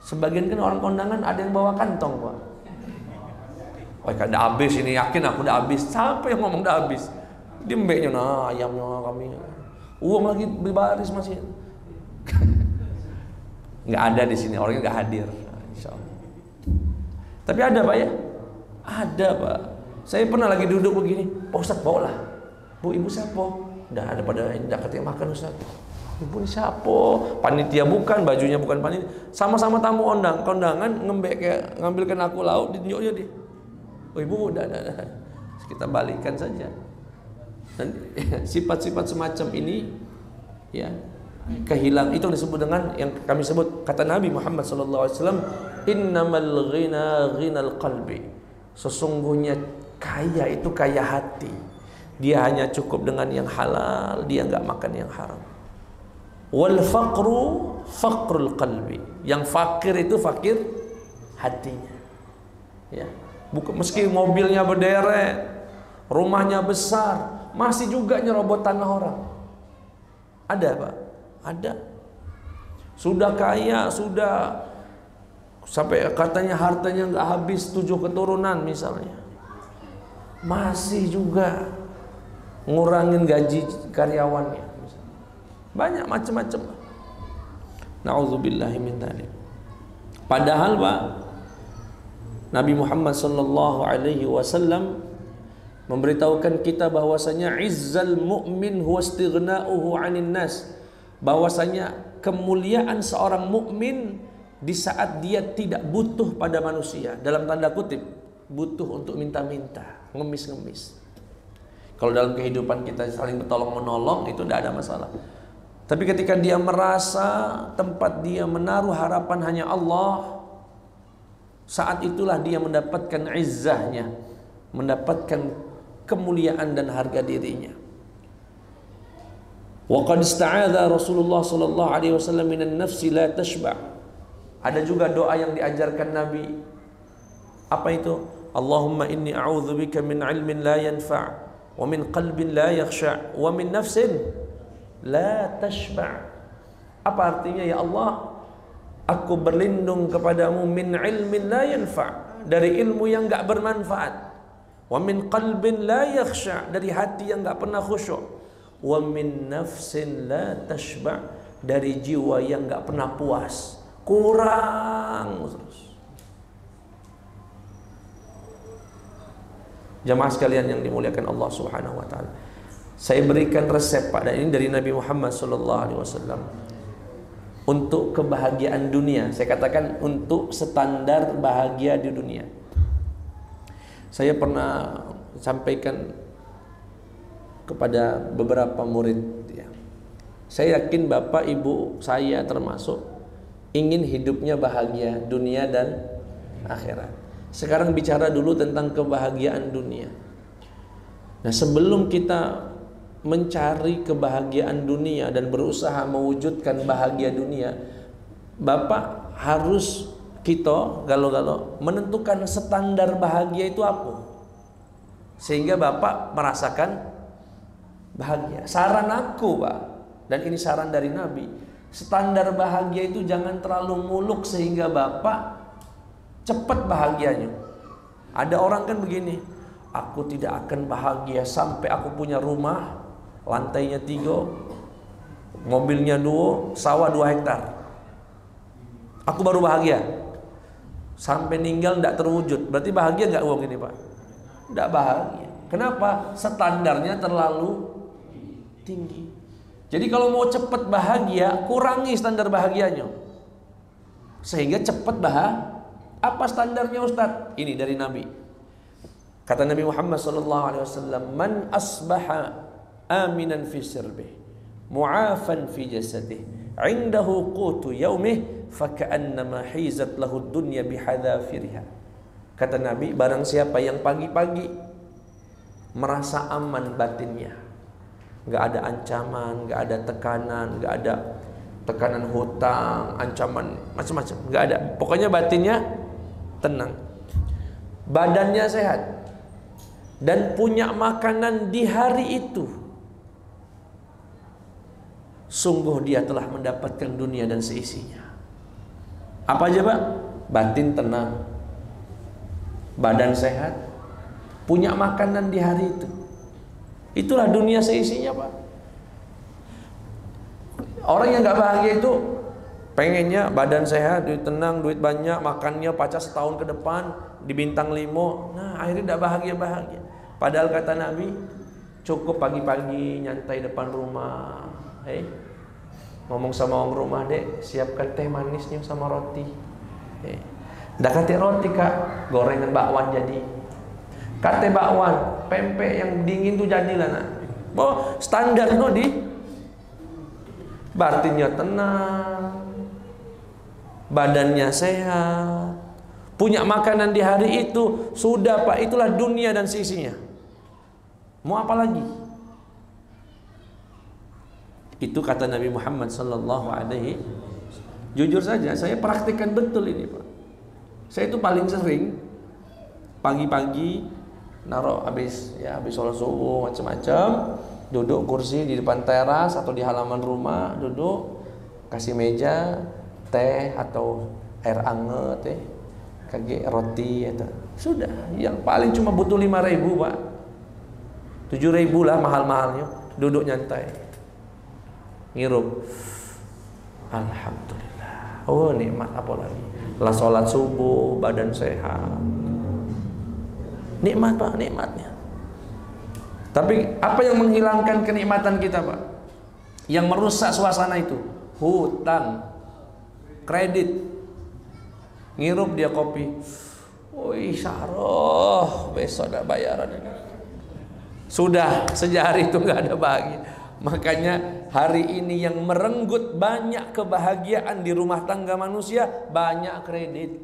Speaker 1: Sebagian kan orang kondangan ada yang bawa kantong, Pak. Wah, kan udah habis ini, yakin aku udah habis. Siapa yang ngomong udah habis? Dia mbeknya, nah ayamnya kami, uang lagi berbaris masih. Nggak ada di sini, orangnya nggak hadir. Insya Allah. Tapi ada Pak ya? Ada Pak. Saya pernah lagi duduk begini, Pak Ustadz bawalah. Bu, ibu siapa? Udah ada pada ini, udah katanya makan Ustadz. Ibu ini siapa? Panitia bukan, bajunya bukan panitia. Sama-sama tamu kondangan, ngembek kayak ngambilkan aku lauk, ditunjuknya dia. Oh ibu udah. Kita balikan saja. Dan sifat-sifat semacam ini ya kehilang, itu disebut dengan yang kami sebut, kata Nabi Muhammad SAW, innamal ghina ghinal qalbi. Sesungguhnya kaya itu kaya hati. Dia hanya cukup dengan yang halal, dia enggak makan yang haram. Wal faqru faqrul qalbi. Yang fakir itu fakir hatinya. Ya. Bukan, meski mobilnya berderet, rumahnya besar, masih juga nyerobot tanah orang. Ada Pak? Ada. Sudah kaya, sudah sampai katanya hartanya nggak habis 7 keturunan misalnya, masih juga ngurangin gaji karyawannya. Banyak macam-macam. Nauzubillahi min dzalik. Padahal Pak, Nabi Muhammad sallallahu alaihi wasallam memberitahukan kita bahwasanya izzal mu'min huwa istighna'uhu 'anil nas. Bahwasanya kemuliaan seorang mukmin di saat dia tidak butuh pada manusia, dalam tanda kutip butuh untuk minta-minta, ngemis-ngemis. Kalau dalam kehidupan kita saling bertolong menolong itu tidak ada masalah. Tapi ketika dia merasa tempat dia menaruh harapan hanya Allah, saat itulah dia mendapatkan izzahnya, mendapatkan kemuliaan dan harga dirinya. Wa qad ista'adha Rasulullah sallallahu alaihi wasallam minan nafsi la tashba'. Ada juga doa yang diajarkan Nabi. Apa itu? Allahumma inni a'udzubika min 'ilmin la yanfa' wa min qalbin la yakhsha' wa min nafsin la tashba'. Apa artinya? Ya Allah, aku berlindung kepadamu min 'ilmin la yanfa', dari ilmu yang enggak bermanfaat, wa min qalbin la yakhsha', dari hati yang enggak pernah khusyuk, wa min nafsin la tashba', dari jiwa yang enggak pernah puas, kurang terus. Jamaah sekalian yang dimuliakan Allah Subhanahu wa taala, saya berikan resep Pak, dan ini dari Nabi Muhammad sallallahu alaihi wasallam, untuk kebahagiaan dunia. Saya katakan untuk standar bahagia di dunia. Saya pernah sampaikan kepada beberapa murid ya. Saya yakin Bapak Ibu saya termasuk ingin hidupnya bahagia dunia dan akhirat. Sekarang bicara dulu tentang kebahagiaan dunia. Nah, sebelum kita mencari kebahagiaan dunia dan berusaha mewujudkan bahagia dunia, Bapak harus, kita galau-galau menentukan standar bahagia itu apa, sehingga Bapak merasakan bahagia. Saran aku Pak, dan ini saran dari Nabi, standar bahagia itu jangan terlalu muluk sehingga Bapak cepat bahagianya. Ada orang kan begini, aku tidak akan bahagia sampai aku punya rumah lantainya 3, mobilnya 2, sawah 2 hektar, aku baru bahagia. Sampai meninggal tidak terwujud. Berarti bahagia nggak uang ini Pak? Tidak bahagia. Kenapa? Standarnya terlalu tinggi. Jadi kalau mau cepat bahagia, kurangi standar bahagianya sehingga cepat bahagia. Apa standarnya Ustaz? Ini dari Nabi. Kata Nabi Muhammad sallallahu alaihi wasallam, "Man asbaha aminan fi sirbih, mu'afan fi jasadih, 'indahu qutu yaumih, faka'annama hizat lahu dunya bihadzafiriha." Kata Nabi, barang siapa yang pagi-pagi merasa aman batinnya, enggak ada ancaman, enggak ada tekanan, enggak ada tekanan hutang, ancaman macam-macam, enggak ada. Pokoknya batinnya tenang, badannya sehat, dan punya makanan di hari itu, sungguh dia telah mendapatkan dunia dan seisinya. Apa aja Pak? Batin tenang, badan sehat, punya makanan di hari itu. Itulah dunia seisinya Pak. Orang yang gak bahagia itu pengennya badan sehat, duit tenang, duit banyak, makannya pacar setahun ke depan, di bintang 5. Nah, akhirnya tidak bahagia-bahagia. Padahal kata Nabi, cukup pagi-pagi nyantai depan rumah. Ngomong sama orang rumah, Dek, siapkan teh manisnya sama roti. Dah kate roti Kak, gorengan bakwan jadi. Kate bakwan, pempek yang dingin tuh jadilah nak. Oh, standar no di batinnya tenang, badannya sehat, punya makanan di hari itu, sudah Pak, itulah dunia dan sisinya. Mau apa lagi? Itu kata Nabi Muhammad sallallahu alaihi. Jujur saja, saya praktikkan betul ini Pak. Saya itu paling sering pagi-pagi naruh habis sholat subuh macam-macam, duduk kursi di depan teras atau di halaman rumah, duduk kasih meja, teh atau air anget, kage roti atau sudah, yang paling cuma butuh 5.000 Pak, 7.000 lah mahal-mahalnya, duduk nyantai, ngirup, alhamdulillah, oh nikmat apa lagi, lah sholat subuh, badan sehat, nikmat Pak, nikmatnya. Tapi apa yang menghilangkan kenikmatan kita Pak? Yang merusak suasana itu hutang, kredit. Ngirup dia kopi, woi saroh, besok ada bayaran ini. Sudah sejak hari itu nggak ada bahagia. Makanya hari ini yang merenggut banyak kebahagiaan di rumah tangga manusia, banyak kredit.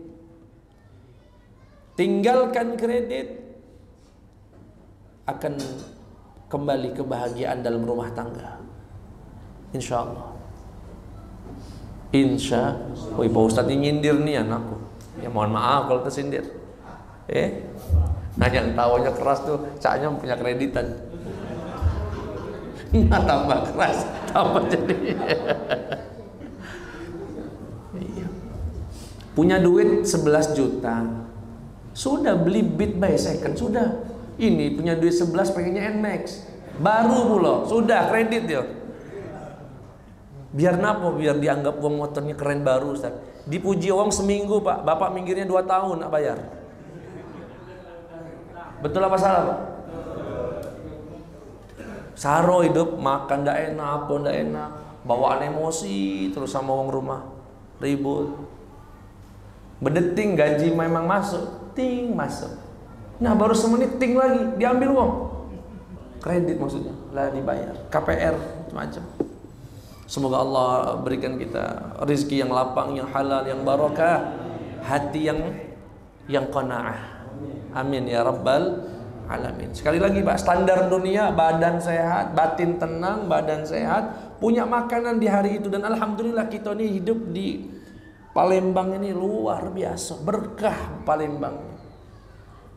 Speaker 1: Tinggalkan kredit, akan kembali kebahagiaan dalam rumah tangga, insya Allah. Woi Pak Ustadz ini nyindir nih anakku. Ya mohon maaf kalau tersindir. Nah yang tawanya keras tuh caknya punya kreditan. Nah, tambah keras, tambah jadi. Punya duit 11 juta, sudah beli Beat by Second, sudah. Ini punya duit 11 pengennya Nmax, baru pula, sudah kredit ya. Biar napo, biar dianggap uang motornya keren baru Ustaz. Dipuji uang seminggu Pak, Bapak minggirnya 2 tahun nak bayar. Betul apa salah Pak? Saro hidup, makan ndak enak, apa ndak enak, bawaan emosi terus sama uang rumah, ribut. Bedeting gaji memang masuk, ting masuk. Nah baru semenit ting lagi diambil uang. Kredit maksudnya, lah dibayar, KPR macam. Semoga Allah berikan kita rezeki yang lapang, yang halal, yang barakah, hati yang qanaah. Amin ya rabbal alamin. Sekali lagi Pak, standar dunia badan sehat, batin tenang, badan sehat, punya makanan di hari itu. Dan alhamdulillah kita ini hidup di Palembang ini luar biasa, berkah Palembang.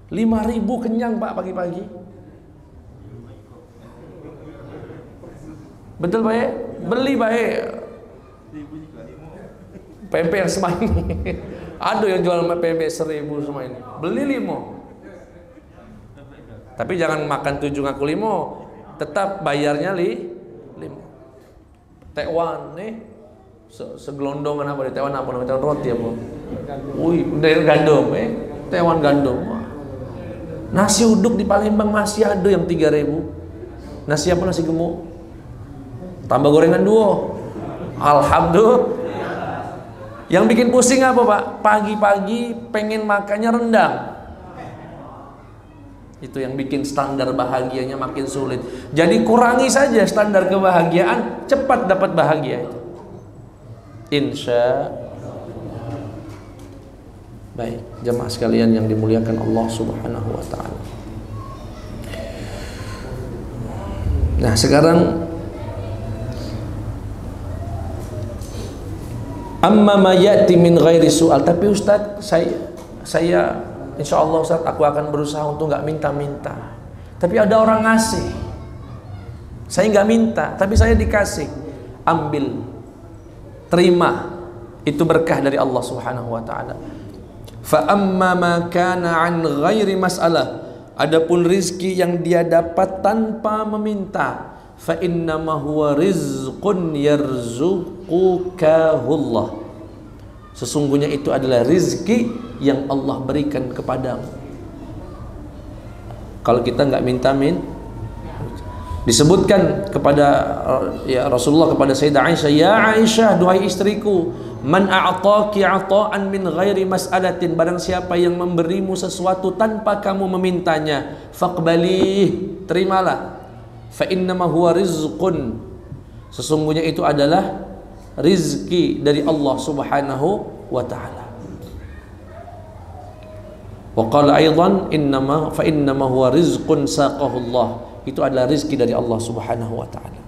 Speaker 1: 5.000 kenyang Pak pagi-pagi. Betul Pak ya? Beli Pak ya? Pempek yang semua ini. Ada yang jual pempek 1.000 semua ini. Beli 5. Tapi jangan makan 7 ngaku 5, tetap bayarnya 5. Tekwan nih, segelondongan apa di Tekwan apa namanya, roti apa? Wih, dari gandum Tekwan gandum. Nasi uduk di Palembang masih ada yang 3.000. Nasi apa, nasi gemuk? Tambah gorengan 2. Alhamdulillah. Yang bikin pusing apa Pak? Pagi-pagi pengen makannya rendang. Itu yang bikin standar bahagianya makin sulit. Jadi kurangi saja standar kebahagiaan, cepat dapat bahagia itu. Insya. Baik, jemaah sekalian yang dimuliakan Allah Subhanahu wa taala. Nah, sekarang amma ma ya'ti min ghairi su'al. Tapi Ustaz, saya insya Allah Ustaz, aku akan berusaha untuk nggak minta-minta. Tapi ada orang ngasih, saya nggak minta, tapi saya dikasih. Ambil, terima, itu berkah dari Allah Subhanahu Wa Taala. Fa amma ma kana an ghairi mas'alah. Adapun rizki yang dia dapat tanpa meminta, fa innama huwa rizqun yarzuqukahullah. Sesungguhnya itu adalah rizki yang Allah berikan kepadamu. Kalau kita nggak minta-minta. Disebutkan kepada ya Rasulullah kepada Sayyidah Aisyah, ya Aisyah, duhai istriku, man a'taki 'ata'an min ghairi mas'alatin, barang siapa yang memberimu sesuatu tanpa kamu memintanya, faqbalih, terimalah. Fa innama huwa rizqun, sesungguhnya itu adalah rizki dari Allah Subhanahu wa taala. Wa qala aidan innama fa innama huwa rizqun saqahu Allah, itu adalah rizki dari Allah Subhanahu wa taala.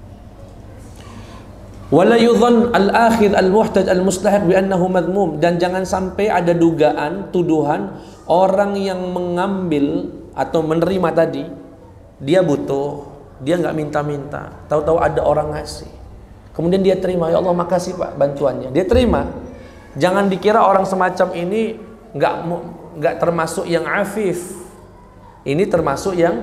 Speaker 1: Wala yudhan al-akhidh al-muhtaj al-mustahiq bi annahu madmum, dan jangan sampai ada dugaan, tuduhan orang yang mengambil atau menerima tadi, dia butuh, dia nggak minta-minta, tahu-tahu ada orang ngasih, kemudian dia terima, ya Allah makasih Pak bantuannya, dia terima. Jangan dikira orang semacam ini nggak termasuk yang afif. Ini termasuk yang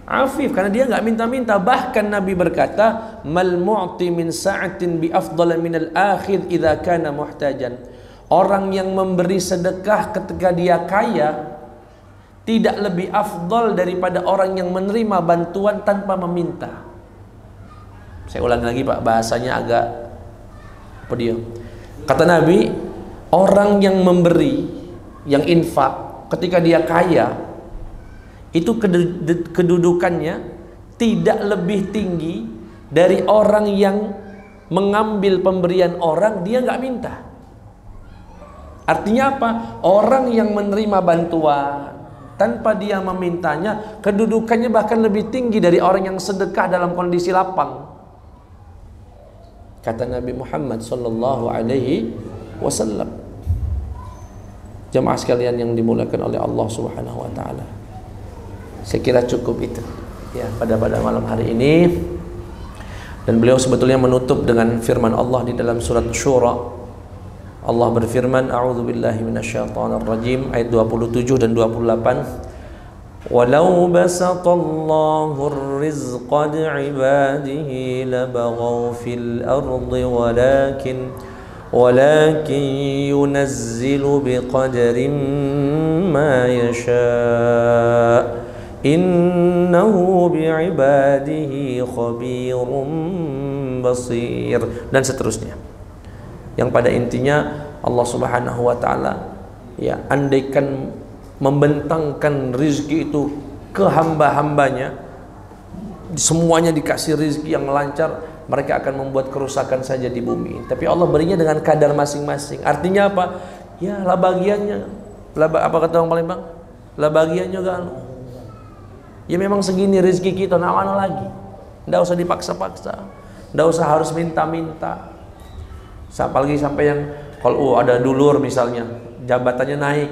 Speaker 1: afif karena dia nggak minta-minta. Bahkan Nabi berkata, mal mu'ti min sa'atin bi afdala min al-akhidh idza kana muhtajan. Orang yang memberi sedekah ketika dia kaya tidak lebih afdal daripada orang yang menerima bantuan tanpa meminta. Saya ulangi lagi Pak, bahasanya agak apa dia? Kata Nabi, orang yang memberi, yang infak ketika dia kaya, itu kedudukannya tidak lebih tinggi dari orang yang mengambil pemberian orang, dia nggak minta. Artinya apa? Orang yang menerima bantuan tanpa dia memintanya, kedudukannya bahkan lebih tinggi dari orang yang sedekah dalam kondisi lapang. Kata Nabi Muhammad sallallahu alaihi wasallam. Jemaah sekalian yang dimuliakan oleh Allah Subhanahu wa taala. Saya kira cukup itu ya pada malam hari ini. Dan beliau sebetulnya menutup dengan firman Allah di dalam surat Syura. Allah berfirman, a'udzubillahi minasyaitonir rajim, ayat 27 dan 28. Walau basatallahu ar-rizqa li'ibadihi labaghaw fil ardi walakin yunazzilu biqadarin ma yasha'. Innahu bi'ibadihi khabirum basir, dan seterusnya. Yang pada intinya Allah Subhanahu wa taala ya andaikan membentangkan rizki itu ke hamba-hambanya, semuanya dikasih rizki yang lancar, mereka akan membuat kerusakan saja di bumi. Tapi Allah berinya dengan kadar masing-masing. Artinya apa? Ya lah bagiannya. Apa kata orang Palembang? Lah bagiannya kan. Ya memang segini rezeki kita, nak mana lagi? Nggak usah dipaksa-paksa, nggak usah harus minta-minta. Apalagi sampai yang kalau ada dulur misalnya, jabatannya naik,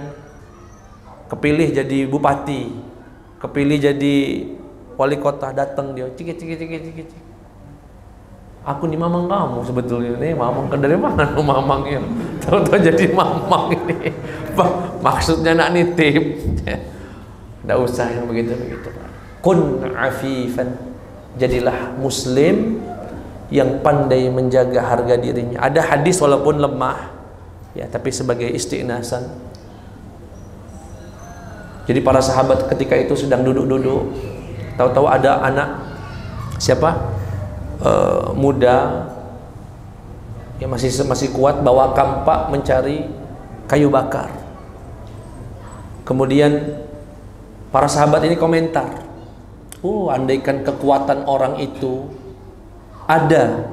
Speaker 1: kepilih jadi bupati, kepilih jadi wali kota, datang dia, cik. Aku nih mamang kamu sebetulnya nih, mamang dari mana mamang ya? Tahu-tahu jadi mamang ini, maksudnya nak nitip. Nggak usah yang begitu-begitu. Kun afifan, jadilah muslim yang pandai menjaga harga dirinya. Ada hadis walaupun lemah ya, tapi sebagai istighnasan. Jadi para sahabat ketika itu sedang duduk-duduk, tahu-tahu ada anak siapa muda yang masih kuat bawa kampak mencari kayu bakar. Kemudian para sahabat ini komentar, andaikan kekuatan orang itu ada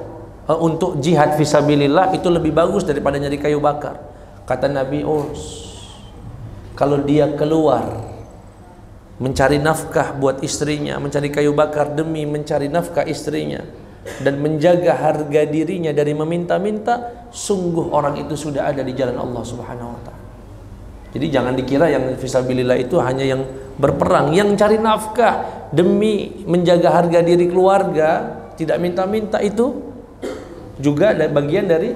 Speaker 1: untuk jihad fisabilillah, itu lebih bagus daripada nyari kayu bakar. Kata Nabi, kalau dia keluar mencari nafkah buat istrinya, mencari kayu bakar demi mencari nafkah istrinya, dan menjaga harga dirinya dari meminta-minta, sungguh orang itu sudah ada di jalan Allah Subhanahu wa ta'ala. Jadi jangan dikira yang fisabilillah itu hanya yang berperang, yang cari nafkah demi menjaga harga diri keluarga, tidak minta-minta, itu juga ada bagian dari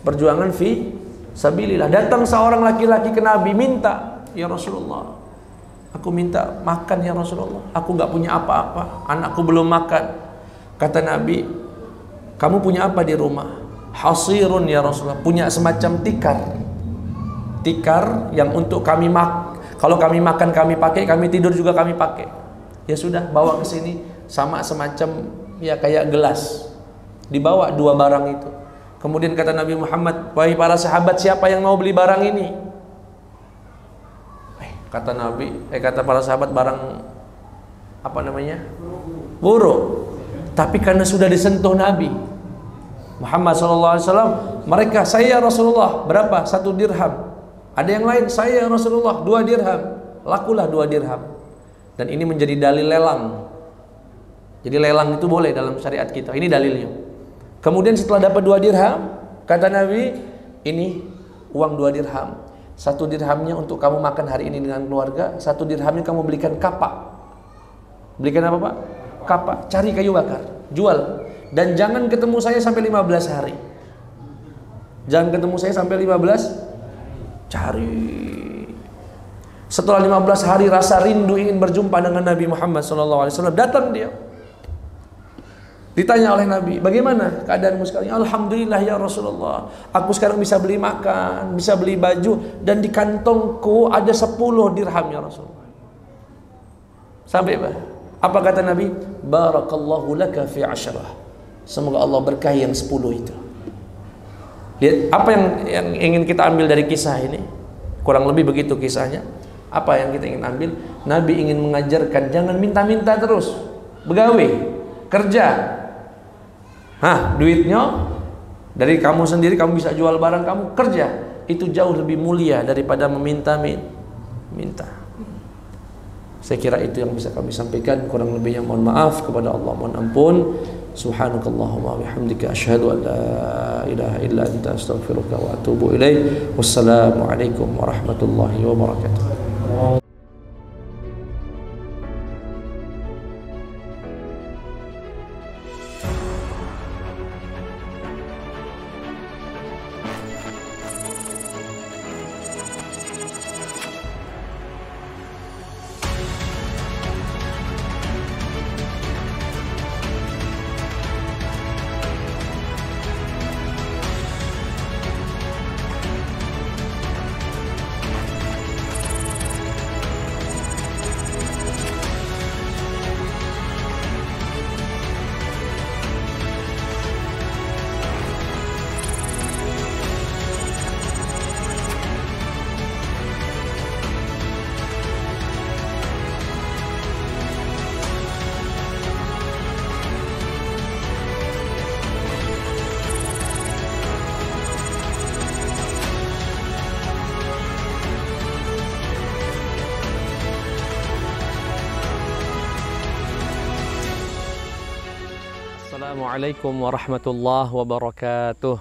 Speaker 1: perjuangan fisabilillah. Datang seorang laki-laki ke Nabi, minta, ya Rasulullah, aku minta makan ya Rasulullah, aku nggak punya apa-apa, anakku belum makan. Kata Nabi, kamu punya apa di rumah? Hasirun ya Rasulullah, punya semacam tikar yang untuk kami kalau kami makan kami pakai, kami tidur juga kami pakai. Ya sudah, bawa ke sini, sama semacam ya kayak gelas. Dibawa dua barang itu. Kemudian kata Nabi Muhammad, wahai para sahabat, siapa yang mau beli barang ini? Kata para sahabat, barang apa namanya? Buruk. Tapi karena sudah disentuh Nabi Muhammad SAW, mereka, saya Rasulullah, berapa? 1 dirham. Ada yang lain, saya Rasulullah 2 dirham. Lakulah 2 dirham. Dan ini menjadi dalil lelang. Jadi lelang itu boleh dalam syariat kita. Ini dalilnya. Kemudian setelah dapat 2 dirham, kata Nabi, ini uang 2 dirham. 1 dirhamnya untuk kamu makan hari ini dengan keluarga, 1 dirhamnya kamu belikan kapak. Belikan apa Pak? Kapak. Cari kayu bakar, jual. Dan jangan ketemu saya sampai 15 hari. Jangan ketemu saya sampai 15. Cari. Setelah 15 hari rasa rindu ingin berjumpa dengan Nabi Muhammad SAW, datang dia. Ditanya oleh Nabi, bagaimana keadaanmu sekarang? Alhamdulillah ya Rasulullah, aku sekarang bisa beli makan, bisa beli baju, dan di kantongku ada 10 dirham ya Rasulullah. Sampai apa kata Nabi? Barakallahu laka fi 10. Semoga Allah berkahi yang 10 itu. Lihat apa yang ingin kita ambil dari kisah ini. Kurang lebih begitu kisahnya. Apa yang kita ingin ambil? Nabi ingin mengajarkan, jangan minta-minta terus. begawe, kerja. Duitnya dari kamu sendiri, kamu bisa jual barang kamu, kerja. Itu jauh lebih mulia daripada minta. Saya kira itu yang bisa kami sampaikan. Kurang lebihnya mohon maaf kepada Allah, mohon ampun. Subhanakallahumma bihamdika asyhadu an la ilaha illa anta astaghfiruka wa atubu ilaik. Wassalamualaikum warahmatullahi wabarakatuh. Assalamualaikum warahmatullahi wabarakatuh.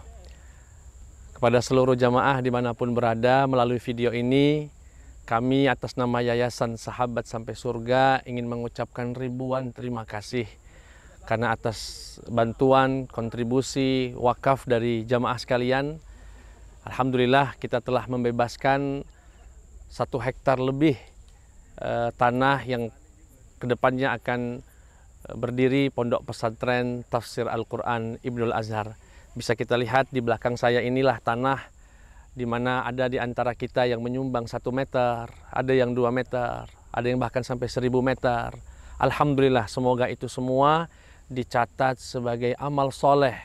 Speaker 1: Kepada seluruh jamaah dimanapun berada, melalui video ini kami atas nama Yayasan Sahabat Sampai Surga ingin mengucapkan ribuan terima kasih karena atas bantuan, kontribusi, wakaf dari jamaah sekalian. Alhamdulillah kita telah membebaskan 1 hektar lebih tanah yang kedepannya akan berdiri Pondok Pesantren Tafsir Al-Quran Ibnul Azhar. Bisa kita lihat di belakang saya inilah tanah di mana ada di antara kita yang menyumbang 1 meter, ada yang 2 meter, ada yang bahkan sampai 1000 meter. Alhamdulillah, semoga itu semua dicatat sebagai amal soleh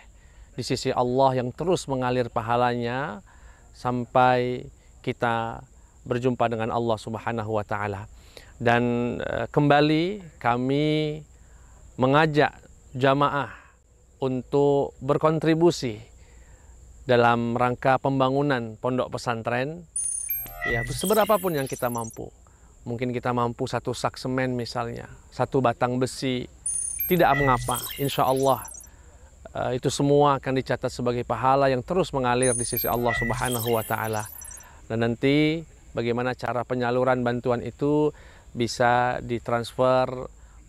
Speaker 1: di sisi Allah yang terus mengalir pahalanya sampai kita berjumpa dengan Allah Subhanahu wa Ta'ala. Dan kembali kami mengajak jamaah untuk berkontribusi dalam rangka pembangunan pondok pesantren, ya seberapapun yang kita mampu. Mungkin kita mampu 1 sak semen misalnya, 1 batang besi, tidak mengapa. Insya Allah itu semua akan dicatat sebagai pahala yang terus mengalir di sisi Allah Subhanahu wa Ta'ala. Dan nanti bagaimana cara penyaluran bantuan itu bisa ditransfer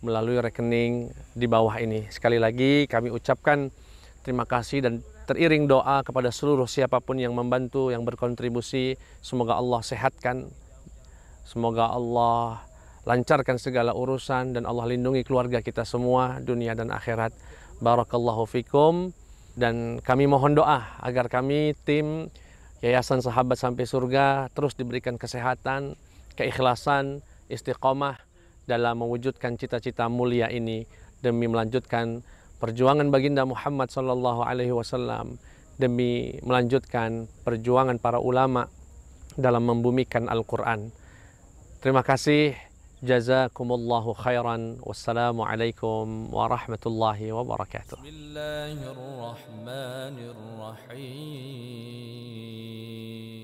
Speaker 1: melalui rekening di bawah ini. Sekali lagi kami ucapkan terima kasih dan teriring doa kepada seluruh siapapun yang membantu, yang berkontribusi. Semoga Allah sehatkan, semoga Allah lancarkan segala urusan, dan Allah lindungi keluarga kita semua dunia dan akhirat. Barakallahu fikum. Dan kami mohon doa agar kami tim Yayasan Sahabat Sampai Surga terus diberikan kesehatan, keikhlasan, istiqomah dalam mewujudkan cita-cita mulia ini demi melanjutkan perjuangan baginda Muhammad SAW, demi melanjutkan perjuangan para ulama dalam membumikan Al-Quran. Terima kasih. Jazakumullahu khairan. Wassalamualaikum warahmatullahi wabarakatuh. Bismillahirrahmanirrahim.